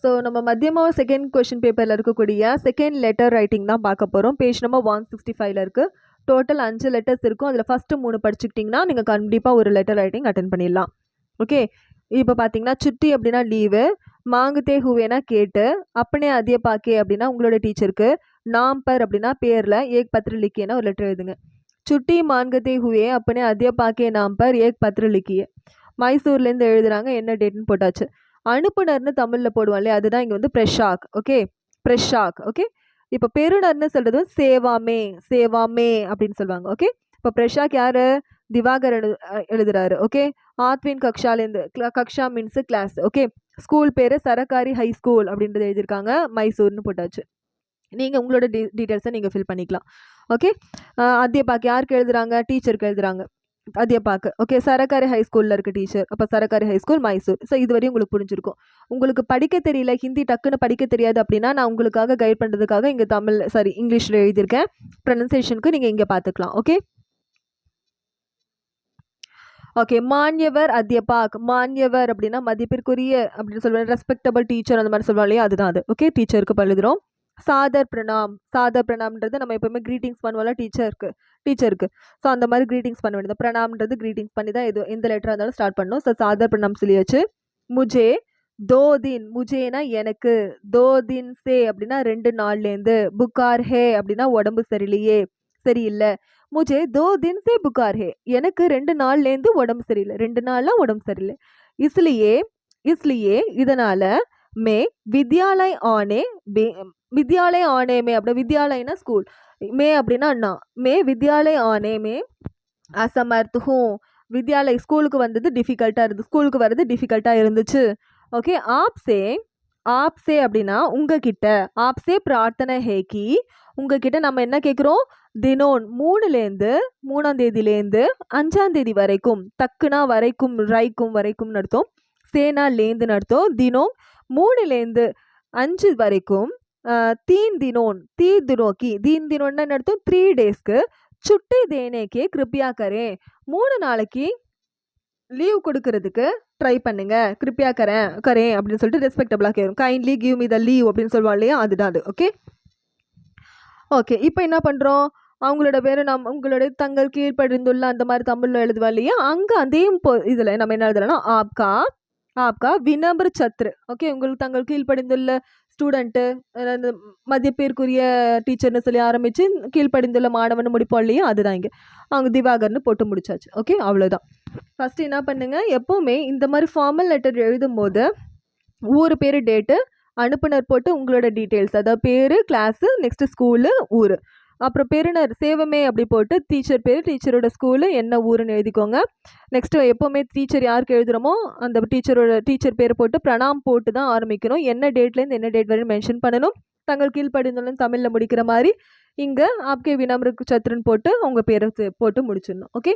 So நம்ம மத்தியமாக second question பேப்பரில் இருக்கக்கூடிய செகண்ட் லெட்டர் ரைட்டிங் தான் பார்க்க போகிறோம். பேஜ் நம்பர் 165 இருக்குது. டோட்டல் 5 லெட்டர்ஸ் இருக்கும். அதில் ஃபஸ்ட்டு 3 படிச்சுக்கிட்டிங்கன்னா நீங்கள் கண்டிப்பாக ஒரு லெட்டர் ரைட்டிங் அட்டன் பண்ணிடலாம். ஓகே, இப்போ பார்த்தீங்கன்னா சுட்டி அப்படின்னா லீவு, மாங்குதே ஹூவேனா கேட்டு, அப்பனே அதிய பாக்கே அப்படின்னா உங்களோட டீச்சருக்கு, நாம் பர் அப்படின்னா பேரில் ஏக் பத்திர லிக்கியனா ஒரு லெட்டர் எழுதுங்க. சுட்டி மான்கதே ஹூவே அப்பனே அதிய பாக்கே நாம் பர் ஏக் பத்திர லிக்கிய. மைசூர்லேருந்து எழுதுறாங்க, என்ன டேட்னு போட்டாச்சு. அனுப்புனர்னு தமிழில் போடுவோம் இல்லையா, அதுதான் இங்கே வந்து பிரஷாக். ஓகே, பிரஷாக். ஓகே, இப்போ பெருனர்னு சொல்கிறது சேவாமே, சேவாமே அப்படின்னு சொல்லுவாங்க. ஓகே, இப்போ பிரஷாக் யார்? திவாகர் எழுதுறாரு. ஓகே, ஆத்வின் கக்ஷாலேருந்து, கக்ஷா மீன்ஸு கிளாஸ். ஓகே, ஸ்கூல் பேர் சரகாரி ஹை ஸ்கூல் அப்படின்றது எழுதியிருக்காங்க, மைசூர்னு போட்டாச்சு. நீங்கள் உங்களோட டீட்டெயில்ஸை நீங்கள் ஃபில் பண்ணிக்கலாம். ஓகே, அத்தியப்பாக்கு யாருக்கு எழுதுறாங்க? டீச்சருக்கு எழுதுறாங்க, அத்தியப்பாக்கு. ஓகே, சரகாரி ஹை ஸ்கூலில் இருக்க டீச்சர், அப்போ சரகாரி ஹை ஸ்கூல் மைசூர். ஸோ இது வரையும் உங்களுக்கு புரிஞ்சிருக்கும். உங்களுக்கு படிக்க தெரியல, ஹிந்தி டக்குன்னு படிக்க தெரியாது அப்படின்னா நான் உங்களுக்காக கைட் பண்ணுறதுக்காக இங்கே இங்கிலீஷில் எழுதியிருக்கேன். ப்ரொனன்சியேஷனுக்கு நீங்கள் இங்கே பார்த்துக்கலாம். Okay okay, மான்யவர் அத்தியபாக். மான்யவர் அப்படின்னா மதிப்பிற்குரிய அப்படின்னு சொல்லுவாங்க, ரெஸ்பெக்டபிள் டீச்சர் அந்த மாதிரி சொல்லுவாங்க இல்லையா, அதுதான் அது. ஓகே, டீச்சருக்கு எழுதுகிறோம். சாதர் பிரணாம். சாதர் பிரணாம்ன்றது நம்ம எப்பவுமே க்ரீட்டிங்ஸ் பண்ணுவோம்ல டீச்சருக்கு. ஸோ அந்த மாதிரி க்ரீட்டிங்ஸ் பண்ண வேண்டியது. பிரணாம்ன்றது க்ரீட்டிங்ஸ் பண்ணி தான் எந்த லெட்டராக இருந்தாலும் ஸ்டார்ட் பண்ணணும். ஸோ சாதர் பிரணாம் சொல்லியாச்சு. முஜே தோ தின், முஜேனா எனக்கு, தோ தின் சே அப்படின்னா 2 நாள்லேருந்து, புகார் ஹே அப்படின்னா உடம்பு சரியில்லை. முஜே தோ தின் சே புகார் ஹே, எனக்கு 2 நாள்லேருந்து உடம்பு சரியில்லை, 2 நாளில் உடம்பு சரியில்லை. இஸ்லியே இதனால மே வித்யாலய் ஆனே, வித்யாலய் ஆனே மே அப்படி, வித்யாலயனா ஸ்கூல், மே அப்படின்னா அண்ணா, மே வித்யாலய் ஆனே மே அசமர்த் ஹூ, வித்யாலய் ஸ்கூலுக்கு வந்தது டிஃபிகல்ட்டாக இருந்தது, ஸ்கூலுக்கு வர்றது டிஃபிகல்ட்டாக இருந்துச்சு. ஓகே, ஆப்சே அப்படின்னா உங்ககிட்ட, ஆப்சே பிரார்த்தனை ஹேக்கி, உங்ககிட்ட நம்ம என்ன கேட்குறோம்? தினோன் 3ஆம் தேதியிலேருந்து 5ஆம் தேதி வரைக்கும், தக்குனா வரைக்கும், ரைக்கும் வரைக்கும்னு அர்த்தம், சேனா லேந்துன்னு அர்த்தம். தினோம் 3லேருந்து 5 வரைக்கும், தீன் தினோன்னு அர்த்தம் 3 டேஸ்க்கு, சுட்டி தேனேக்கே கிருப்பியா கரேன், 3 நாளைக்கு லீவ் கொடுக்கறதுக்கு ட்ரை பண்ணுங்க, கிருப்பியா கரேன் அப்படின்னு சொல்லிட்டு ரெஸ்பெக்டபிளாக கேட்கும். Kindly give me the leave அப்படின்னு சொல்லுவாங்க இல்லையா, அதுதான் அது. ஓகே, இப்போ என்ன பண்ணுறோம்? அவங்களோட பேர் உங்களோட தங்கள் கீழ்ப்படிந்துள்ள அந்த மாதிரி தமிழில் எழுதுவா இல்லையா, அங்கே அதே இதில் நம்ம என்ன எழுதுறோம்னா ஆப்கா வினம்ர சத்ரு. ஓகே, உங்களுக்கு தங்கள் கீழ்ப்படிந்துள்ள ஸ்டூடெண்ட்டு, மதிப்பிற்குரிய டீச்சர்னு சொல்லி ஆரம்பித்து கீழ்ப்படிந்துள்ள மாணவன் முடிப்போம் இல்லையா, அதுதான் இங்கே. அவங்க திவாகர்னு போட்டு முடிச்சாச்சு. ஓகே, அவ்வளோதான். ஃபஸ்ட்டு என்ன பண்ணுங்கள், எப்போவுமே இந்த மாதிரி ஃபார்மல் லெட்டர் எழுதும் போது ஊர் பேர், டேட்டு, அனுப்புனர் போட்டு உங்களோட டீட்டெயில்ஸ், அதாவது பேர், கிளாஸு, நெக்ஸ்ட்டு ஸ்கூலு, ஊர், அப்புறம் பெறுநர் சேவமே அப்படி போட்டு டீச்சர் பேர், டீச்சரோட ஸ்கூலு, என்ன ஊருன்னு எழுதிக்கோங்க. நெக்ஸ்ட்டு எப்போவுமே டீச்சர் யாருக்கு எழுதுகிறோமோ அந்த டீச்சர் பேர் போட்டு பிரணாம் போட்டு தான் ஆரம்பிக்கணும். என்ன டேட்லேருந்து என்ன டேட் வரையும் மென்ஷன் பண்ணணும். தங்கள் கீழ்ப்படிந்துள்ள தமிழில் முடிக்கிற மாதிரி இங்கே ஆப்கே வினம்ருக்கு சத்ருன்னு போட்டு உங்கள் பேரை போட்டு முடிச்சிடணும். ஓகே.